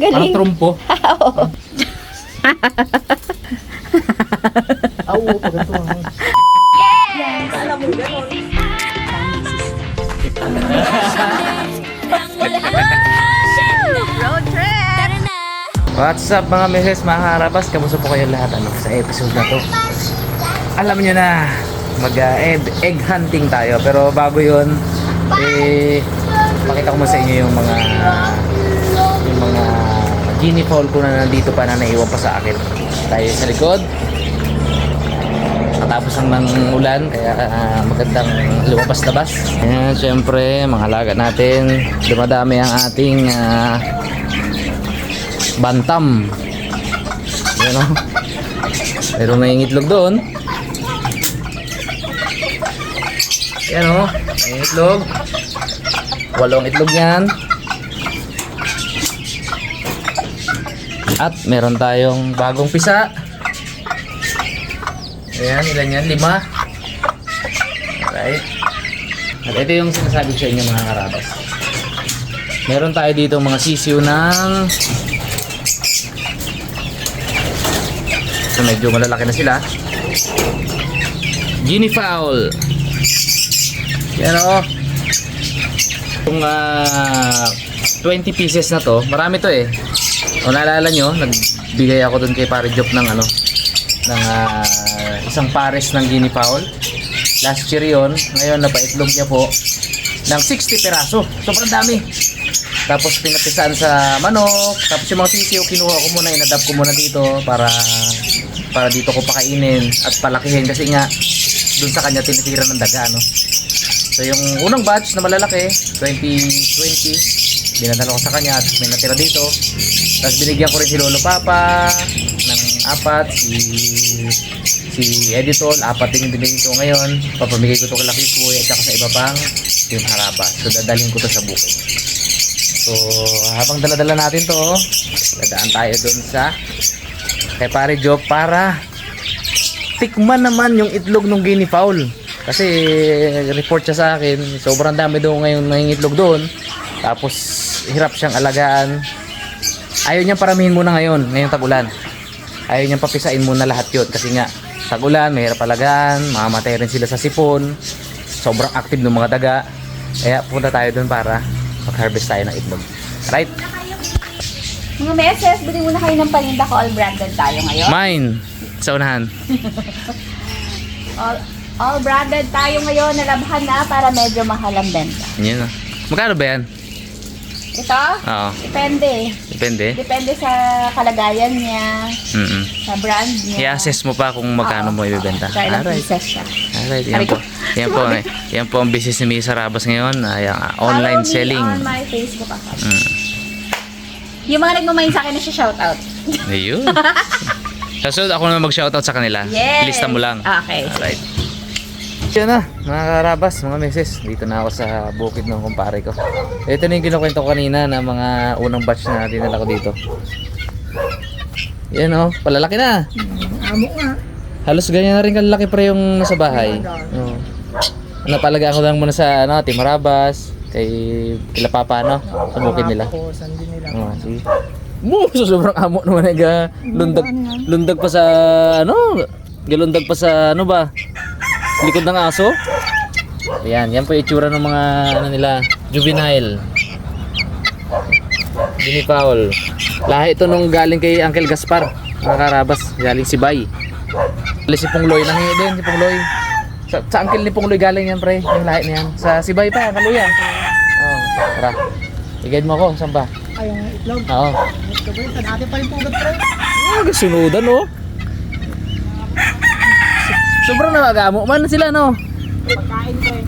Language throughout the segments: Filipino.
Galing. Parang trumpo. Oo. Oo, pagkato. Alam mo gano'n. Road trip! What's up mga meses, mga harabas? Kamusta po kayo lahat sa episode na to? Alam nyo na, egg hunting tayo. Pero bago yun, pakita ko mo sa inyo yung mga guinea fowl ko na nandito pa na naiwan pa sa akin. Tayo sa likod. Matapos ang ulan, kaya magandang lumabas-labas. Ayan, syempre, mga alaga natin. Dumadami ang ating bantam. Ayan o. Pero may itlog doon. Ayan o, may itlog. 8 itlog yan. At meron tayong bagong pisa. Ayan, ilan yan? 5. Alright. At ito yung sinasabi ko sa inyo mga karabas. Meron tayo dito mga sisiw ng so, medyo malalaki na sila. Guinea fowl. Yan o. Itong 20 pieces na to, marami to eh. Kung naalala nyo, nagbigay ako dun kay Pare Job ng isang pares ng guinea fowl. Last year yun. Ngayon napaitlog niya po ng 60 peraso. Sobrang dami. Tapos pinapisaan sa manok. Tapos yung mga sisiyo kinuha ko muna, inadapt ko muna dito para dito ko pakainin at palakihin kasi nga dun sa kanya tinitira ng daga, no? So yung unang batch na malalaki 2020 dinadala ko sa kanya at may natira dito. Tapos binigyan ko rin si Lolo Papa ng 4, si Editol 4 din yung binigyan ko ngayon. Papamigay ko to kay Lucky Boy at saka sa iba pang Team Haraba. So dadalhin ko to sa bukid. So habang dala-dala natin to, dadaan tayo dun sa kay Pare Job para tikman naman yung itlog ng guinea fowl. Kasi report siya sa akin, sobrang dami daw ngayon ng itlog doon. Tapos hirap siyang alagaan. Ayaw niyang paramihin muna ngayong tag-ulan. Ayaw niyang papisain muna lahat yun kasi nga tag-ulan, mahirap alagaan, mamamatay rin sila sa sipon. Sobrang active ng mga daga. Kaya punta tayo doon para mag-harvest tayo ng itlog. Right? Mga meses, bili muna kayo ng paninda ko. All branded tayo ngayon. Mine! Sa unahan. All branded tayo ngayon. Nalabhan na para medyo mahal ang benta. Yan. Magkano ba yan? Ito? Oo. Depende. Depende. Depende sa kalagayan niya, sa brand niya. I-assess mo pa kung magkano mo ibibenta. Kaya ilang pieces siya. Alright, yan po ang business ni Miss Harabas ngayon, online selling. Follow me on my Facebook account. Yung mga nagmamain sa akin na siya shoutout. Ayun. Kasunod ako na mag-shoutout sa kanila. Yes. Lista mo lang. Okay. Alright. Yan na, mga karabas, mga meses. Dito na ako sa bukid ng kumpare ko. Ito na yung kinukwento ko kanina na mga unang batch na dinala ko dito. Yan o, palalaki na. Amo nga. Halos ganyan na rin kalaki pre yung nasa bahay. Oh. Napalagaan ko lang muna sa Team Harabas, kila Papa sa bukid nila. Sandin nila. Sige. So sobrang amo naman lundag pa sa galundag pa sa likod ng aso. Ayan, yan po yung itsura ng mga nila, juvenile. Guinea fowl. Lahi ito nung galing kay Uncle Gaspar, mga karabas, galing si Bay. Si Pungloy, nangingi din si Pungloy. Sa Uncle ni Pungloy galing yan pre, yung lahi na yan. Sa si Bay pa, kaluya. Oh, tara. I-guide mo ako, saan ba? Ay, yung itlog. Oo. Ito ba yun? Natin pa rin pugad, pre. Sunudan sobrang nakagamo man sila Pagkain ko eh.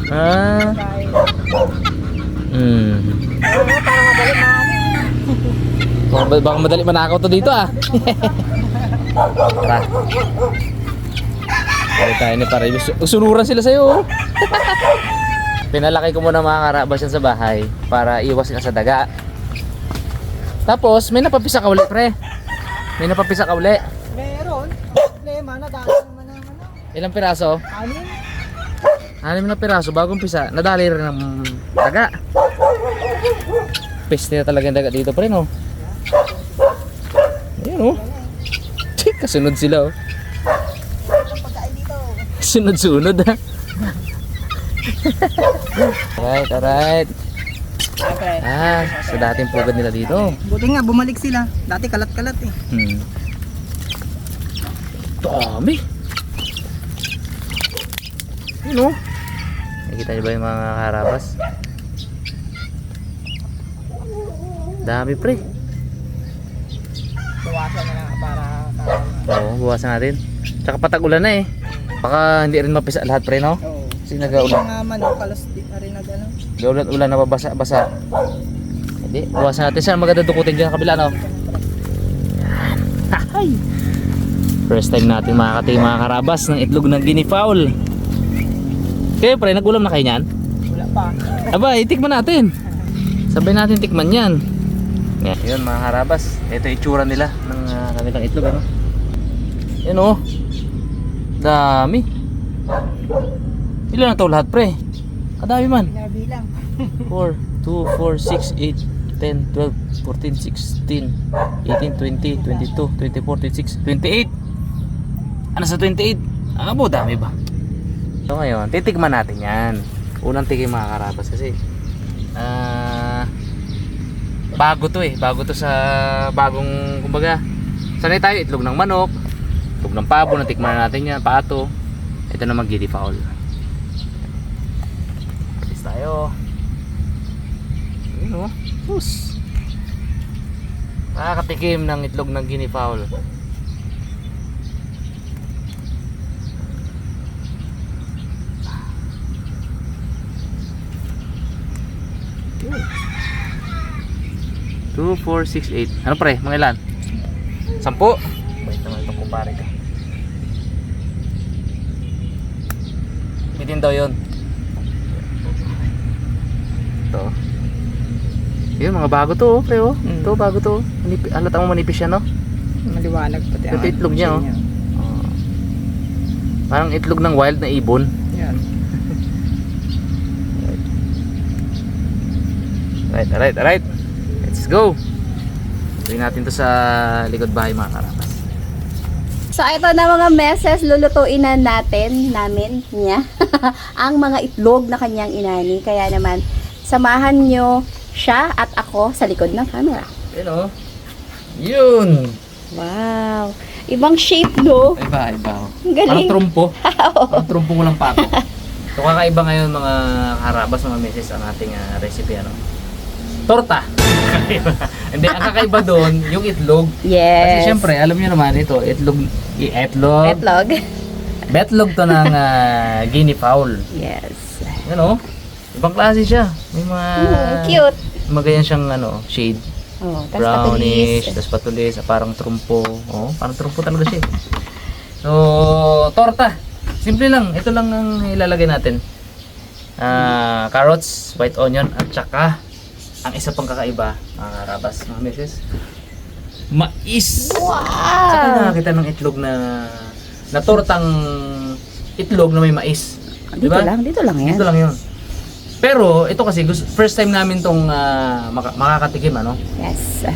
Pagkain. Para madali na Baka madali manakaw to dito Tara. Kaya tayo ni Pare. Sunuran sila sa'yo Pinalaki ko muna mga karabas yan sa bahay para iwas ka sa daga. Tapos may napapisa ka uli pre. May napapisa ka uli. meron. Problema na dami naman ng Ilang piraso? 6. 6 na piraso bagong pisa. Nadali rin ng daga. Peste na talaga yung daga dito pre no. Ayun oh. Kasunod sila oh. Sunod-sunod ha. Alright. Okay. Sa dating pugad nila dito. Buti nga, bumalik sila. Dati kalat-kalat eh. Dami. Yun oh. Nakikita niyo ba yung mga karabas? Dami pre. Buwasan na lang para Oo, buwasan natin. Tsaka patag-ulan na eh. Baka hindi rin mapisa lahat pre no? Oo. Kasi nag-aulan. Mga manok, kalas di pa rin nag-ano. Ulan na babasa-basa. Hindi, buwasan natin. Saan maganda dukutin dyan kabila no? Yan. Hay! First time natin makakati mga karabas ng itlog ng guinea fowl. Kayo pre, nag-ulam na kayo niyan? Wala pa. Aba, itikman natin. Sabay natin tikman yan. Yan, yun mga karabas. Ito yung itsura nila ng kanilang itlog ano? Yan oh. Dami. Ilan na to lahat pre? Kadami man. Pinabilang. 4, 2, 4, 6, 8, 10, 12, 14, 16, 18, 20, 22, 24, 26, 28. Ano sa 28? Abo, dami ba? So ngayon, titikman natin yan. Unang tikim mga karabas kasi bago to eh. Bago to sa bagong, kumbaga, sanay tayo itlog ng manok, itlog ng pabo, natikman na natin yan, pato. Ito naman guinea fowl. Alis tayo. Yun o. Pus. Nakakatikim ng itlog ng guinea fowl. Yun. 2, 4, 6, 8. Ano pre? Mga ilan? 10? Bait naman itong kumpare ka. Bitin daw yun. Ito. Yun, mga bago to oh, pre oh. Ito, bago to. Halata mo manipis yan no? Maliwanag pati Ito itlog niya oh. Parang itlog ng wild na ibon. Yan. Alright. Let's go. Tuloy natin to sa likod bahay mga karabas. So ito na mga meses, lulutuin na namin niya ang mga itlog na kanyang inani. Kaya naman, samahan nyo siya at ako sa likod ng camera. Yun oh. Yun. Wow! Ibang shape no? Iba. Ang galing. Parang trumpo. Parang trumpo mo lang pato. So kakaiba ngayon mga karabas, mga meses ang ating recipe ano. Torta. Hindi, ang kakaiba doon yung itlog. Yes. Kasi syempre, alam niyo naman ito, itlog. Itlog. Betlog to ng guinea fowl. Yes. Yan oh. Ibang klase siya. May mga Cute. magayan siyang shade. Oh, tas Brownish, patulis. tas patulis, parang trumpo. Oh, parang trumpo talaga siya. So, torta. Simple lang. Ito lang ang ilalagay natin. Carrots, white onion, at saka ang isa pang kakaiba, mga karabas, mga meses, mais. Wow! Saka nakakita ng itlog na tortang itlog na may mais. Dito lang yan. Dito lang yun. Pero ito kasi first time namin tong makakatikim ano. Yes.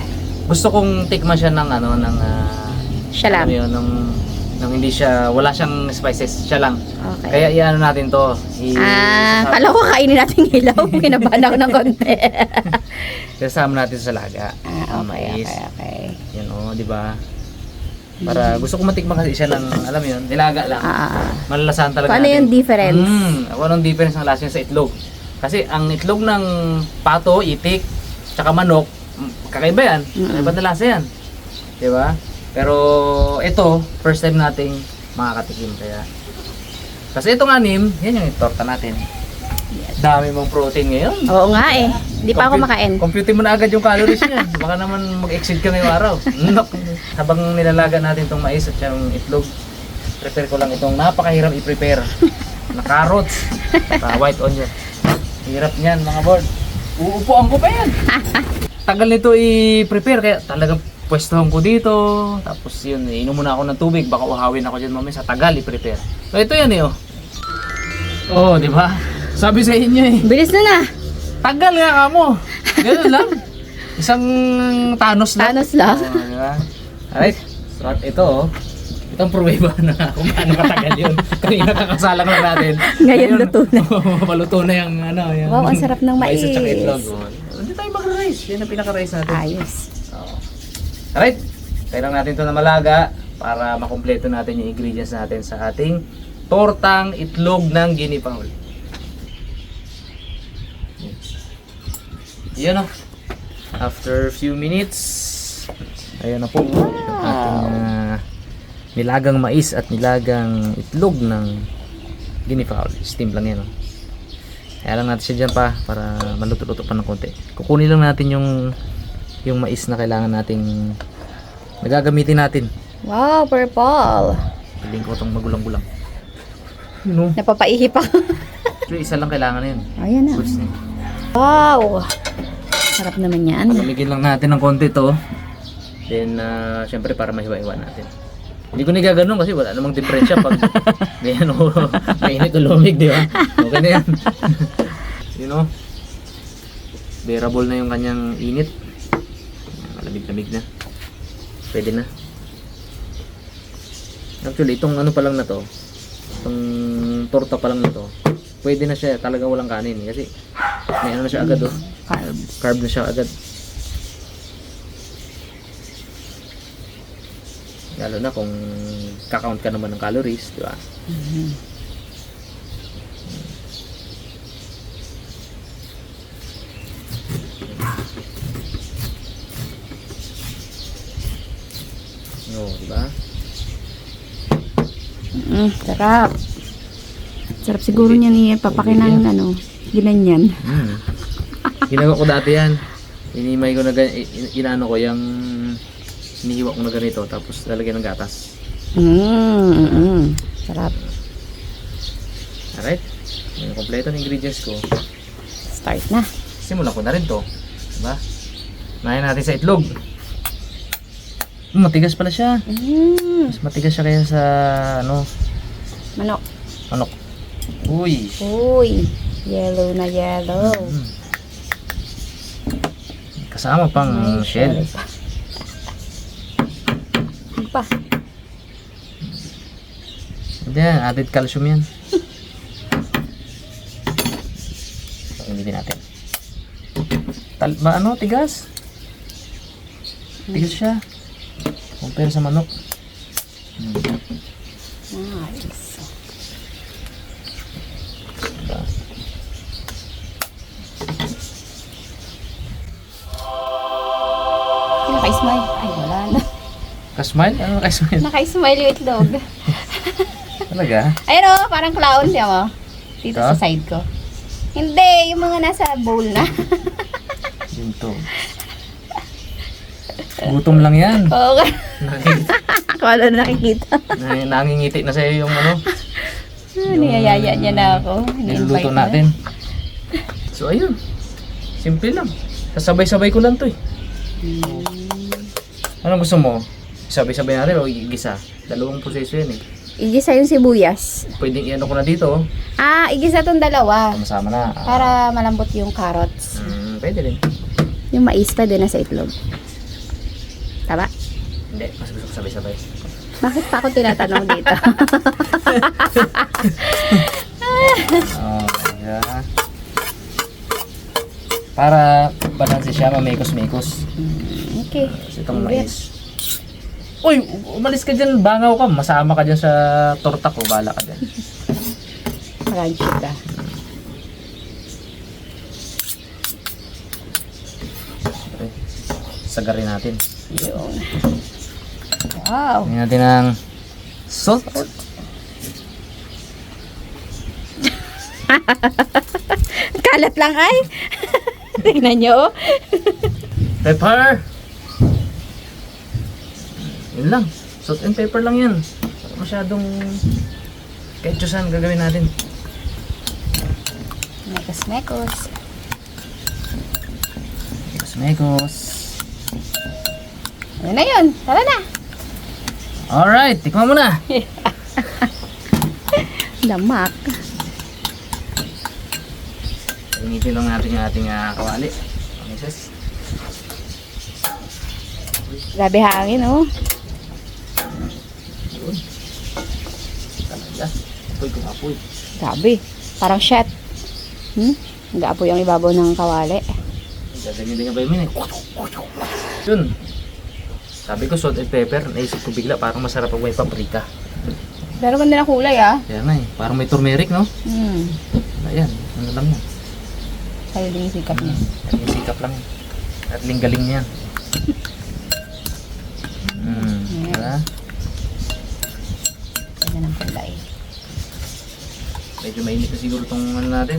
Gusto kong tikman siya ng Siya lang. ano yun, nang hindi siya, wala siyang spices, siya lang. Okay. Kaya iano natin to. Kala ko kainin natin hilaw. Kinabahan ako ng konti. Kasama natin sa laga. Okay. Yan oh, di ba? Para gusto ko matikman kasi siya ng, alam mo yun, nilaga lang. Malalasahan talaga Ano natin. yung difference? Anong difference ng lasa niya sa itlog? Kasi ang itlog ng pato, itik, tsaka manok, kakaiba yan. Kakaiba na lasa yan. Di ba? Pero ito, first time nating makakatikim kaya. Kasi itong anim, yan yung torta natin. Dami mong protein ngayon. Oo nga eh. Hindi pa ako makain. Compute mo na agad yung calories niya. Baka naman mag-exceed ka ngayong araw. Habang nilalaga natin itong mais at yung itlog, prepare ko lang itong napakahirap i-prepare na carrots at white onion. Hirap niyan mga board. Uupuan ko pa yan. Tagal nito i-prepare kaya talagang pwestohan ko dito. Tapos yun, inom muna ako ng tubig. Baka uhawin ako dyan mamaya sa tagal i-prepare. So ito yan eh oh. Oh, di ba? Sabi sa inyo eh. Bilis na. Tagal nga ka mo. Ganun lang. Isang Thanos lang. Thanos lang. Oh, diba? Alright. So at ito oh. Itong pruweba na kung paano katagal yun. Kanina kakasalang lang natin. Ngayon luto na. Maluto na yung ano. Yung Wow, ang sarap ng mais. at saka itlog. Hindi tayo mag-rice. Yan ang pinaka-rice natin. Ayos. Oo. Alright. Tayo lang natin ito na malaga para makumpleto natin yung ingredients natin sa ating tortang itlog ng guinea fowl. Yan o. After few minutes, ayan na po yung ating nilagang mais at nilagang itlog ng guinea fowl. Steam lang yan o. Kaya lang natin siya dyan pa para maluto-luto pa ng konti. Kukunin lang natin yung mais na kailangan nating nagagamitin natin. Wow, purple. Piling ko itong magulang-gulang. Yun o. Napapaihi pa. Actually, isa lang kailangan na yun. Ayan na. Fruits na yun. Wow. Sarap naman yan. Palamigin lang natin ng konti to. Then, syempre para mahiwa-hiwa natin. Hindi ko nagaganon kasi wala namang diferensya pag ganyan o mainit o lumig, di ba? Okay na yan. You know, bearable na yung kanyang init. Malamig-lamig na. Pwede na. Actually, itong ano pa lang na to, itong torta pa lang na to, pwede na siya talaga walang kanin kasi may ano na siya agad oh. Carb na siya agad. Lalo na kung kakount ka naman ng calories, di ba? No, di ba? Sarap. Sarap siguro niya ni papakinang ano, ginanyan. Ginagawa ko dati yan. Inimay ko na inaano ko yung inihiwa ko na ganito tapos lalagyan ng gatas. Sarap. Alright. Yung kompleto ng ingredients ko. Start na. Simulan ko na rin to. Diba? Nahin natin sa itlog. Matigas pala siya. Mas matigas siya kaya sa ano, Manok. manok. Uy. Uy. Yellow na yellow. Kasama pang shell. Pa. Yan, added calcium yan. So, hindi natin. Ano? Tigas? Tigas siya. Compare sa manok. Nice. Diba? Naka-smile. Ay, wala na. Kasmile? Ano kasmile? Naka-smile yung itlog. Talaga? Ayun o, parang clown siya mo. Dito Ito? sa side ko. Hindi, yung mga nasa bowl na. Yun to. Gutom lang yan. Oo. Nakikita. Akala na nakikita. Nangingiti na sa'yo yung ano. Niyayaya niya na ako. Ini-invite Niluluto na. natin. So ayun. Simple lang. Sasabay-sabay ko lang to eh. Anong gusto mo? Sabay-sabay natin o igisa? Dalawang proseso yan eh. Igisa yung sibuyas. Pwedeng i-ano ko na dito. Oh. Igisa tong dalawa. Sama-sama na. Para malambot yung carrots. Pwede rin. Yung mais pwede na sa itlog. Tama? Hindi, mas gusto ko sabay-sabay. Bakit pa ako tinatanong dito? Yeah. Para balanse siya, mamekos-mekos. Okay. Itong mais. Uy, umalis ka dyan, bangaw ka. Masama ka dyan sa torta ko, bala ka dyan. Crunchy ka. Okay. Sagarin natin. Yun. Wow. Tingnan natin ang salt. Kalat lang ay. Tingnan nyo. Pepper. Yun lang. Salt and pepper lang yan. Masyadong ketchusan gagawin natin. Mekos-mekos. Mekos. Yan na yun. Tara na. Alright, tikman mo na. Damak. Initin lang natin yung ating kawali. Mises. Grabe hangin oh. Apoy kung apoy. Grabe. Parang shit. Nag-aapoy ang ibabaw ng kawali. Gaganyan-ganyan ba yun eh. Yun. Sabi ko salt and pepper. Naisip ko bigla parang masarap pag may paprika. Pero ganda na kulay ah. Kaya na eh. Parang may turmeric no? Ayan. Ano lang yan. Sa'yo din yung sikap niya. Yung sikap lang yan. At galing niyan. Diba? Ganda ng kulay. Medyo mainit na siguro itong ano natin.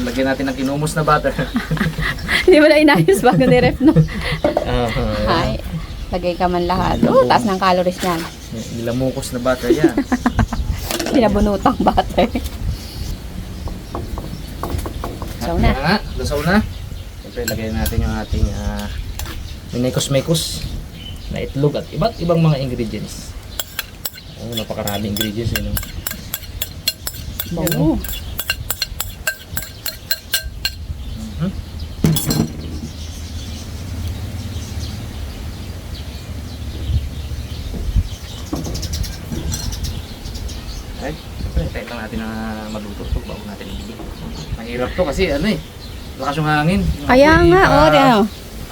Lagyan natin ng kinumos na butter. Hindi mo na inayos bago ni-ref, no? Ayan. Ay, lagay ka man lahat. Oh, taas ng calories niyan. Nilamukos na butter yan. Pinabunutang butter. So na. Nga, lusaw na. Siyempre, lagyan natin yung ating minekos-mekos na itlog at iba't ibang mga ingredients. Oh, napakarami ingredients yun. Bango. Ay, siyempre, tayo lang natin na maluto ito bago natin ibigay. Mahirap to kasi ano eh, lakas yung hangin. Yung Kaya apoy, nga, oh.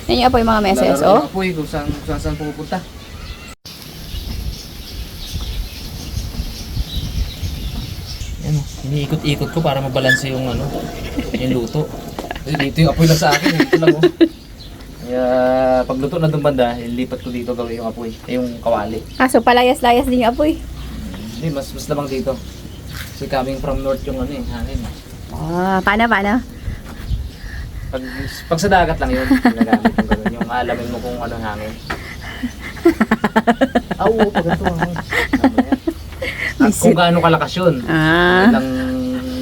Yan yung apoy mga meses, lalaro oh. yung apoy kung saan pupunta. Yan o, iniikot-ikot ko para mabalanse yung ano, yung luto. Kasi dito yung apoy lang sa akin, dito lang oh. Kaya pagluto na doon banda, ilipat ko dito gawin yung apoy, yung kawali. So palayas-layas din yung apoy. Hindi, mas lamang dito. Kasi coming from north yung ano eh, hangin. Paano? Pag sa dagat lang yun, ginagamit yung ganun. Yung alamin mo kung ano hangin. Oo, pag ito hangin. At kung gaano kalakas yun. Ilang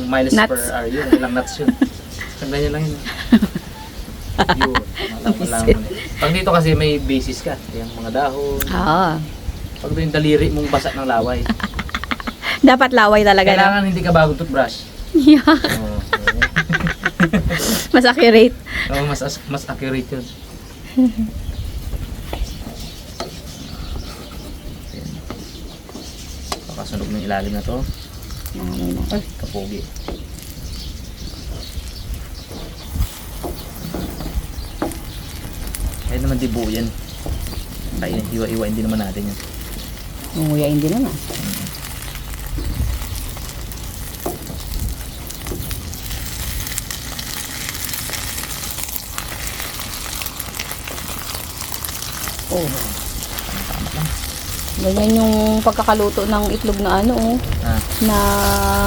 miles Knots. per hour yun, ilang knots yun. Isang ganyan lang yun. Yun, malaman mo eh. Pag dito kasi may basis ka, yung mga dahon. Oo. Pag ito yung daliri mong basa ng laway. Dapat laway talaga. Kailangan hindi ka bagong toothbrush. Yeah. Oo. Mas accurate. Oo, mas accurate yun. Pakasunog ng ilalim na to. Ay, kapogi. Kahit naman di buo yan. Kaya iwa-iwain din naman natin yan. Umuyain din naman. Oh. Ganyan yung pagkakaluto ng itlog na ano, oh, na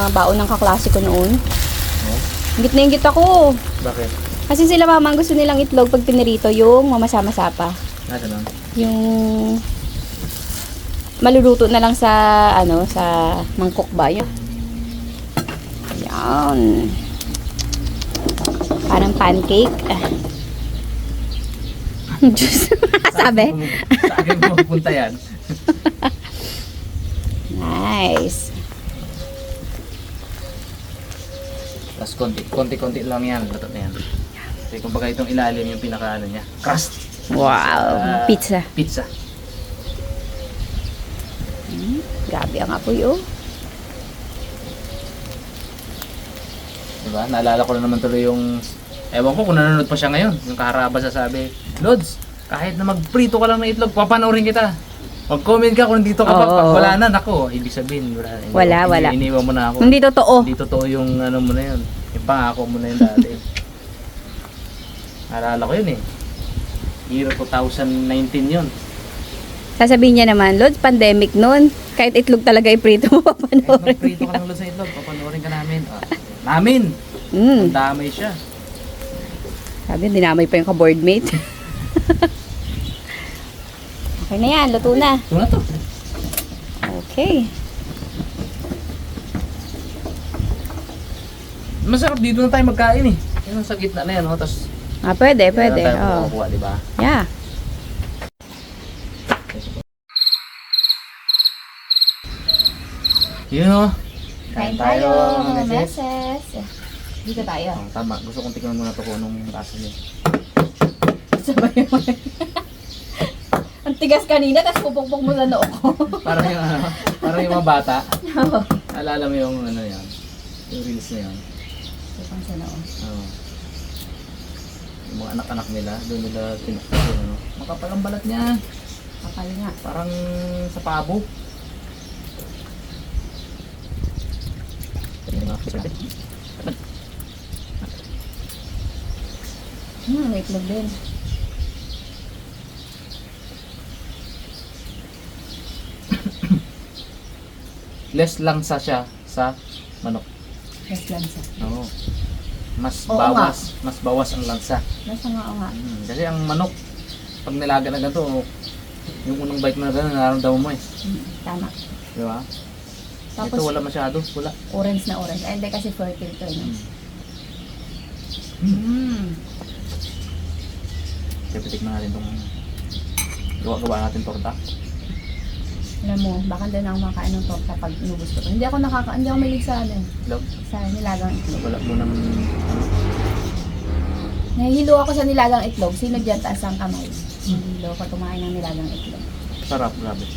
baon ng kaklase ko noon. Oh, Ingit na ingit ako. bakit? Kasi sila mama, ang gusto nilang itlog pag pinirito, yung mamasa-masa pa. Nasa lang? Yung maluluto na lang sa ano, sa mangkok ba yun. Yan. Parang pancake. Diyos. Sabi? Sa akin pupunta yan. Nice. Tapos konti-konti lang yan. Luto na yan. Kasi kumbaga itong ilalim yung pinaka ano niya. Crust. Wow. Pizza. Pizza. Grabe ang apoy, oh. Diba? Naalala ko na naman tuloy yung... Ewan ko kung nanonood pa siya ngayon. Yung kaharaba sasabi, Lods, kahit na magprito ka lang ng itlog, papanoorin kita. Mag-comment ka kung dito ka pa. Oo, Pag oo. wala na, nako, ibig sabihin. Wala. Iniwan mo na ako. Hindi totoo. Hindi totoo yung ano mo na yun. Yung pangako mo na yun dati. Naalala ko yun eh. Year 2019 yun. Sasabihin niya naman, Lods, pandemic noon. Kahit itlog talaga iprito mo, Kahit papanoorin. magprito ka lang Lods sa itlog, papanoorin ka namin. Namin! Mm. Ang damay siya. Sabi, dinamay pa yung ka-boardmate. Okay na yan, luto na. Ito na to. Okay. Masarap dito na tayo magkain eh. Yan sa gitna na yan, oh. Tapos Pwede. dito na tayo Oh. makukuha, di ba? Yeah. Yun oh. Kain tayo, mga meses. meses. Dito tayo. Oh, tama. Gusto kong tingnan muna to kung anong lasa niya. Sabay mo. Ang tigas kanina, tapos pupukpok mo sa noo ko. Parang yung ano, parang yung mga bata. Alala mo yung ano yan, yung reels na yan. Pupukpok sa noo. Oo. Yung mga anak-anak nila, doon nila tinuktok yung ano. Makapal ang balat niya. Kapal nga. Parang sa pabo. May itlog din. Less lang siya sa manok. Yes, lansa. Oo. Mas Oo mas bawas ang lansa. Nasa nga o nga. Kasi ang manok, pag nilaga na ganito, yung unang bite mo na gano'n, nararamdaman mo eh. Tama. Di ba? Tapos, Ito wala masyado, wala. orange na orange. Ay, hindi kasi fertile to. No? Kaya pitikman natin itong gawa natin torta. Alam mo, baka din ako makain ng torta pag inubos ko to. Hindi ako mahilig sa ano, Love, sa nilagang itlog. wala mo ng ano. Nahihilo ako sa nilagang itlog. Sino dyan taas ang kamay? Nahihilo ako kumain ng nilagang itlog. Sarap, grabe.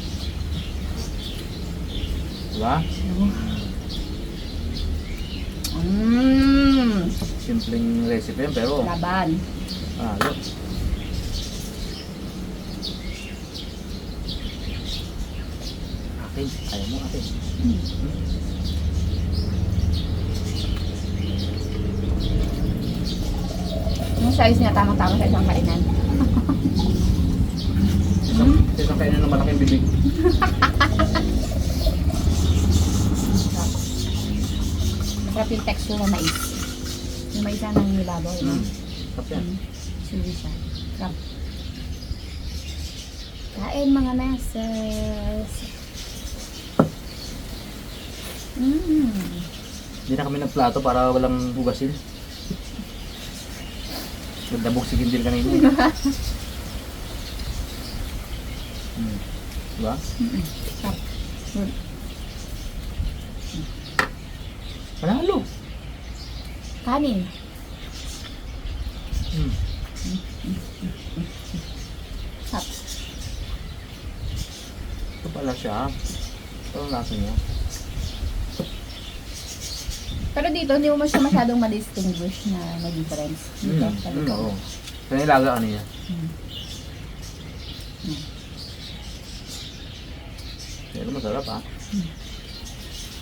Diba? Simpleng recipe yan, pero Laban. look. Akin, ayaw mo akin. Yung size niya, tamang-tama sa isang kainan. Isang kainan ng malaking bibig. Masarap yung texture ng mais. Yung mais na nang nilabaw. Sarap yan. Sili siya. Sarap. Kain mga meses. Hindi na kami nagplato para walang hugasin. Nagdabog si Gindil kanina. Diba? Sarap. Panalo. Kanin. Sarap. Ito pala siya. Ito ang lasa niya. Pero dito, hindi mo siya masyadong ma-distinguish na may difference. Dito, sa likod. Oo. Sa nilaga ano niya. Pero masarap ah.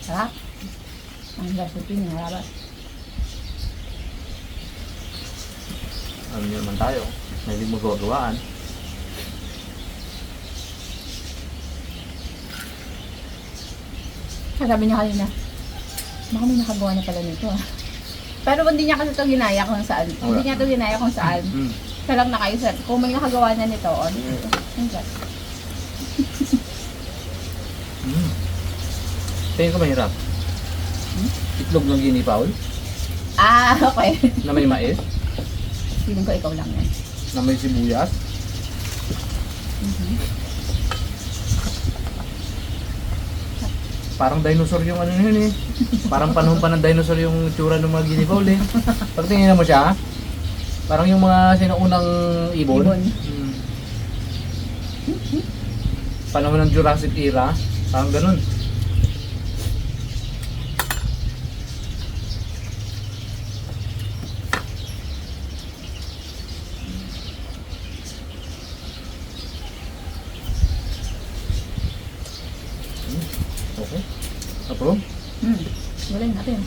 Sarap. Ang recipe niya, harap. Ano niyo naman tayo. May hindi mo gawaan. Sabi niya kanina, baka may nakagawa na pala nito ah. Pero hindi niya kasi ito ginaya kung saan. Hindi niya ito ginaya kung saan. Siya lang nakaisip. Kung may nakagawa na nito, o dito. Tingin ko mahirap. Itlog lang ginipaul. Ah, okay. Na may mais. Feeling ko ikaw lang yan. Na may sibuyas. Parang dinosaur yung ano yun eh. Parang panahon pa ng dinosaur yung tsura ng mga ginipaul eh. Pag tingnan mo siya, parang yung mga sinaunang ibon. Panahon ng Jurassic era, parang ganun. Okay. Approve? Galing natin.